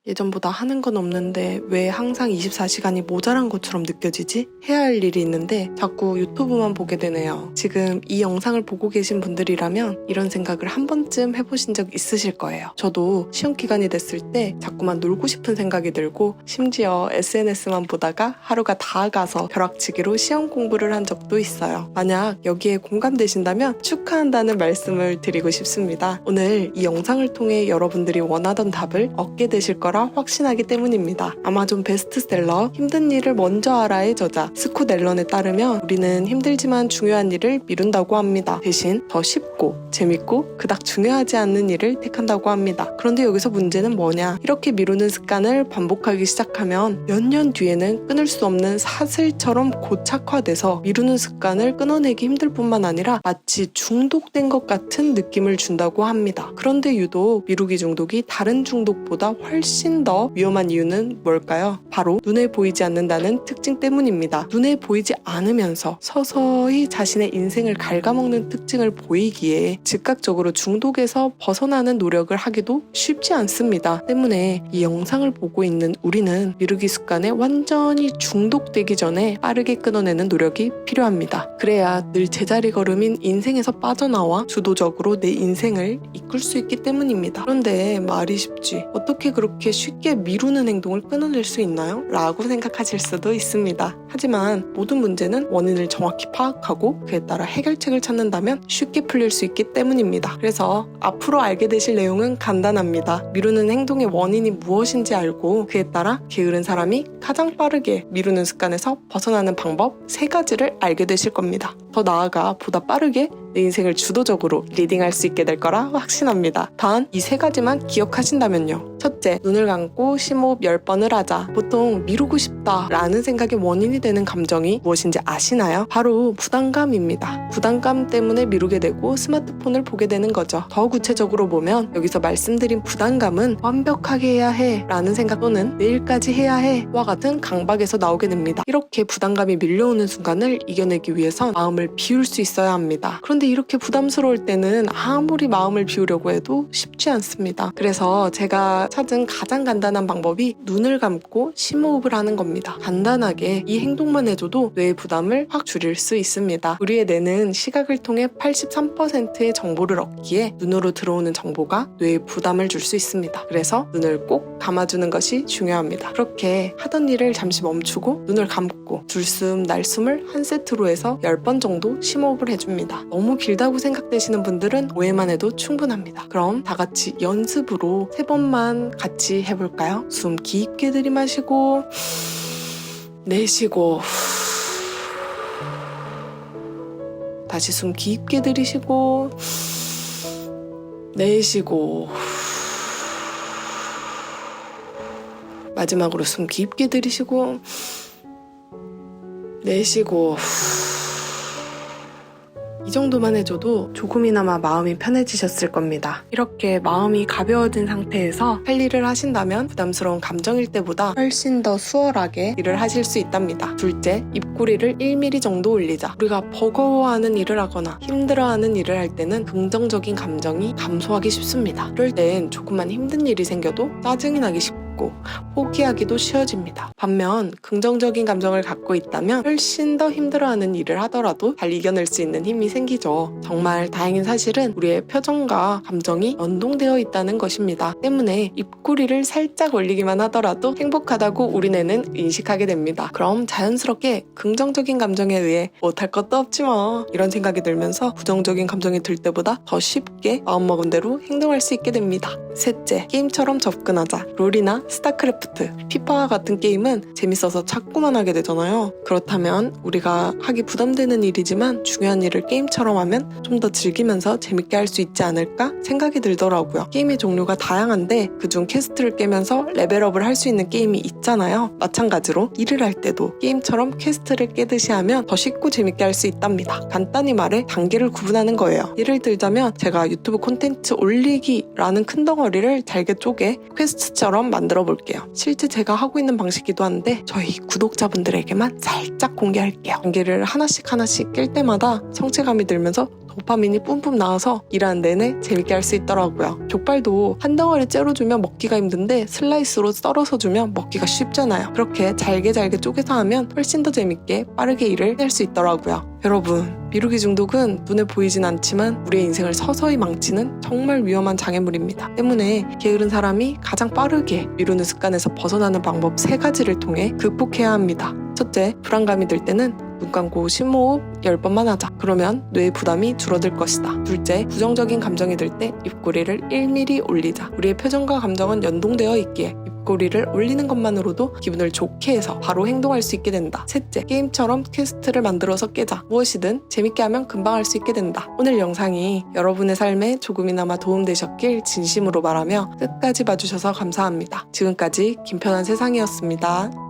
예전보다 하는 건 없는데 왜 항상 24시간이 모자란 것처럼 느껴지지? 해야 할 일이 있는데 자꾸 유튜브만 보게 되네요. 지금 이 영상을 보고 계신 분들이라면 이런 생각을 한 번쯤 해보신 적 있으실 거예요. 저도 시험 기간이 됐을 때 자꾸만 놀고 싶은 생각이 들고 심지어 SNS만 보다가 하루가 다 가서 벼락치기로 시험 공부를 한 적도 있어요. 만약 여기에 공감되신다면 축하한다는 말씀을 드리고 싶습니다. 오늘 이 영상을 통해 여러분들이 원하던 답을 얻게 되실 거라 확신하기 때문입니다. 아마존 베스트셀러 힘든 일을 먼저 알아의 저자 스콧 앨런에 따르면 우리는 힘들지만 중요한 일을 미룬다고 합니다. 대신 더 쉽고 재밌고 그닥 중요하지 않는 일을 택한다고 합니다. 그런데 여기서 문제는 뭐냐? 이렇게 미루는 습관을 반복하기 시작하면 몇 년 뒤에는 끊을 수 없는 사슬처럼 고착화돼서 미루는 습관을 끊어내기 힘들 뿐만 아니라 마치 중독된 것 같은 느낌을 준다고 합니다. 그런데 유독 미루기 중독이 다른 중독보다 훨씬 더 위험한 이유는 뭘까요? 바로 눈에 보이지 않는다는 특징 때문입니다. 눈에 보이지 않으면서 서서히 자신의 인생을 갉아먹는 특징을 보이기에 즉각적으로 중독에서 벗어나는 노력을 하기도 쉽지 않습니다. 때문에 이 영상을 보고 있는 우리는 미루기 습관에 완전히 중독되기 전에 빠르게 끊어내는 노력이 필요합니다. 그래야 늘 제자리 걸음인 인생에서 빠져나와 주도적으로 내 인생을 이끌 수 있기 때문입니다. 그런데 말이 쉽지 어떻게 그렇게 쉽게 미루는 행동을 끊어낼 수 있나요? 라고 생각하실 수도 있습니다. 하지만 모든 문제는 원인을 정확히 파악하고 그에 따라 해결책을 찾는다면 쉽게 풀릴 수 있기 때문입니다. 그래서 앞으로 알게 되실 내용은 간단합니다. 미루는 행동의 원인이 무엇인지 알고 그에 따라 게으른 사람이 가장 빠르게 미루는 습관에서 벗어나는 방법 3가지를 알게 되실 겁니다. 더 나아가 보다 빠르게 내 인생을 주도적으로 리딩할 수 있게 될 거라 확신합니다. 단 이 3가지만 기억하신다면요. 첫째, 눈을 감고 심호흡 10번을 하자. 보통 미루고 싶다 라는 생각의 원인이 되는 감정이 무엇인지 아시나요? 바로 부담감입니다. 부담감 때문에 미루게 되고 스마트폰을 보게 되는 거죠. 더 구체적으로 보면 여기서 말씀드린 부담감은 완벽하게 해야 해 라는 생각 또는 내일까지 해야 해 와 같은 강박에서 나오게 됩니다. 이렇게 부담감이 밀려오는 순간을 이겨내기 위해선 마음을 비울 수 있어야 합니다. 그런데 이렇게 부담스러울 때는 아무리 마음을 비우려고 해도 쉽지 않습니다. 그래서 제가 찾은 가장 간단한 방법이 눈을 감고 심호흡을 하는 겁니다. 간단하게 이 행동만 해줘도 뇌의 부담을 확 줄일 수 있습니다. 우리의 뇌는 시각을 통해 83%의 정보를 얻기에 눈으로 들어오는 정보가 뇌에 부담을 줄 수 있습니다. 그래서 눈을 꼭 감아주는 것이 중요합니다. 그렇게 하던 일을 잠시 멈추고 눈을 감고 들숨 날숨을 한 세트로 해서 10번 정도 심호흡을 해줍니다. 너무 길다고 생각되시는 분들은 5회만 해도 충분합니다. 그럼 다 같이 연습으로 3번만 같이 해볼까요? 숨 깊게 들이마시고 내쉬고 다시 숨 깊게 들이쉬고 내쉬고 마지막으로 숨 깊게 들이쉬고 내쉬고 이 정도만 해줘도 조금이나마 마음이 편해지셨을 겁니다. 이렇게 마음이 가벼워진 상태에서 할 일을 하신다면 부담스러운 감정일 때보다 훨씬 더 수월하게 일을 하실 수 있답니다. 둘째, 입꼬리를 1mm 정도 올리자. 우리가 버거워하는 일을 하거나 힘들어하는 일을 할 때는 긍정적인 감정이 감소하기 쉽습니다. 그럴 땐 조금만 힘든 일이 생겨도 짜증이 나기 쉽고 포기하기도 쉬워집니다. 반면 긍정적인 감정을 갖고 있다면 훨씬 더 힘들어하는 일을 하더라도 잘 이겨낼 수 있는 힘이 생기죠. 정말 다행인 사실은 우리의 표정과 감정이 연동되어 있다는 것입니다. 때문에 입꼬리를 살짝 올리기만 하더라도 행복하다고 우리 뇌는 인식하게 됩니다. 그럼 자연스럽게 긍정적인 감정에 의해 못할 것도 없지 뭐 이런 생각이 들면서 부정적인 감정이 들 때보다 더 쉽게 마음먹은 대로 행동할 수 있게 됩니다. 셋째, 게임처럼 접근하자. 롤이나 스타크래프트, 피파와 같은 게임은 재밌어서 자꾸만 하게 되잖아요. 그렇다면 우리가 하기 부담되는 일이지만 중요한 일을 게임처럼 하면 좀 더 즐기면서 재밌게 할 수 있지 않을까 생각이 들더라고요. 게임의 종류가 다양한데 그중 퀘스트를 깨면서 레벨업을 할 수 있는 게임이 있잖아요. 마찬가지로 일을 할 때도 게임처럼 퀘스트를 깨듯이 하면 더 쉽고 재밌게 할 수 있답니다. 간단히 말해 단계를 구분하는 거예요. 예를 들자면 제가 유튜브 콘텐츠 올리기라는 큰 덩어리를 잘게 쪼개 퀘스트처럼 만들어 볼게요. 실제 제가 하고 있는 방식이기도 한데 저희 구독자분들에게만 살짝 공개할게요. 단계를 하나씩 깰 때마다 성취감이 들면서 도파민이 뿜뿜 나와서 일하는 내내 재밌게 할 수 있더라고요. 족발도 한 덩어리 째로 주면 먹기가 힘든데 슬라이스로 썰어서 주면 먹기가 쉽잖아요. 그렇게 잘게 쪼개서 하면 훨씬 더 재밌게 빠르게 일을 할 수 있더라고요. 여러분, 미루기 중독은 눈에 보이진 않지만 우리의 인생을 서서히 망치는 정말 위험한 장애물입니다. 때문에 게으른 사람이 가장 빠르게 미루는 습관에서 벗어나는 방법 3가지를 통해 극복해야 합니다. 첫째, 불안감이 들 때는 눈 감고 심호흡 10번만 하자. 그러면 뇌의 부담이 줄어들 것이다. 둘째, 부정적인 감정이 들 때 입꼬리를 1mm 올리자. 우리의 표정과 감정은 연동되어 있기에 입꼬리를 올리는 것만으로도 기분을 좋게 해서 바로 행동할 수 있게 된다. 셋째, 게임처럼 퀘스트를 만들어서 깨자. 무엇이든 재밌게 하면 금방 할 수 있게 된다. 오늘 영상이 여러분의 삶에 조금이나마 도움되셨길 진심으로 바라며 끝까지 봐주셔서 감사합니다. 지금까지 김편한 세상이었습니다.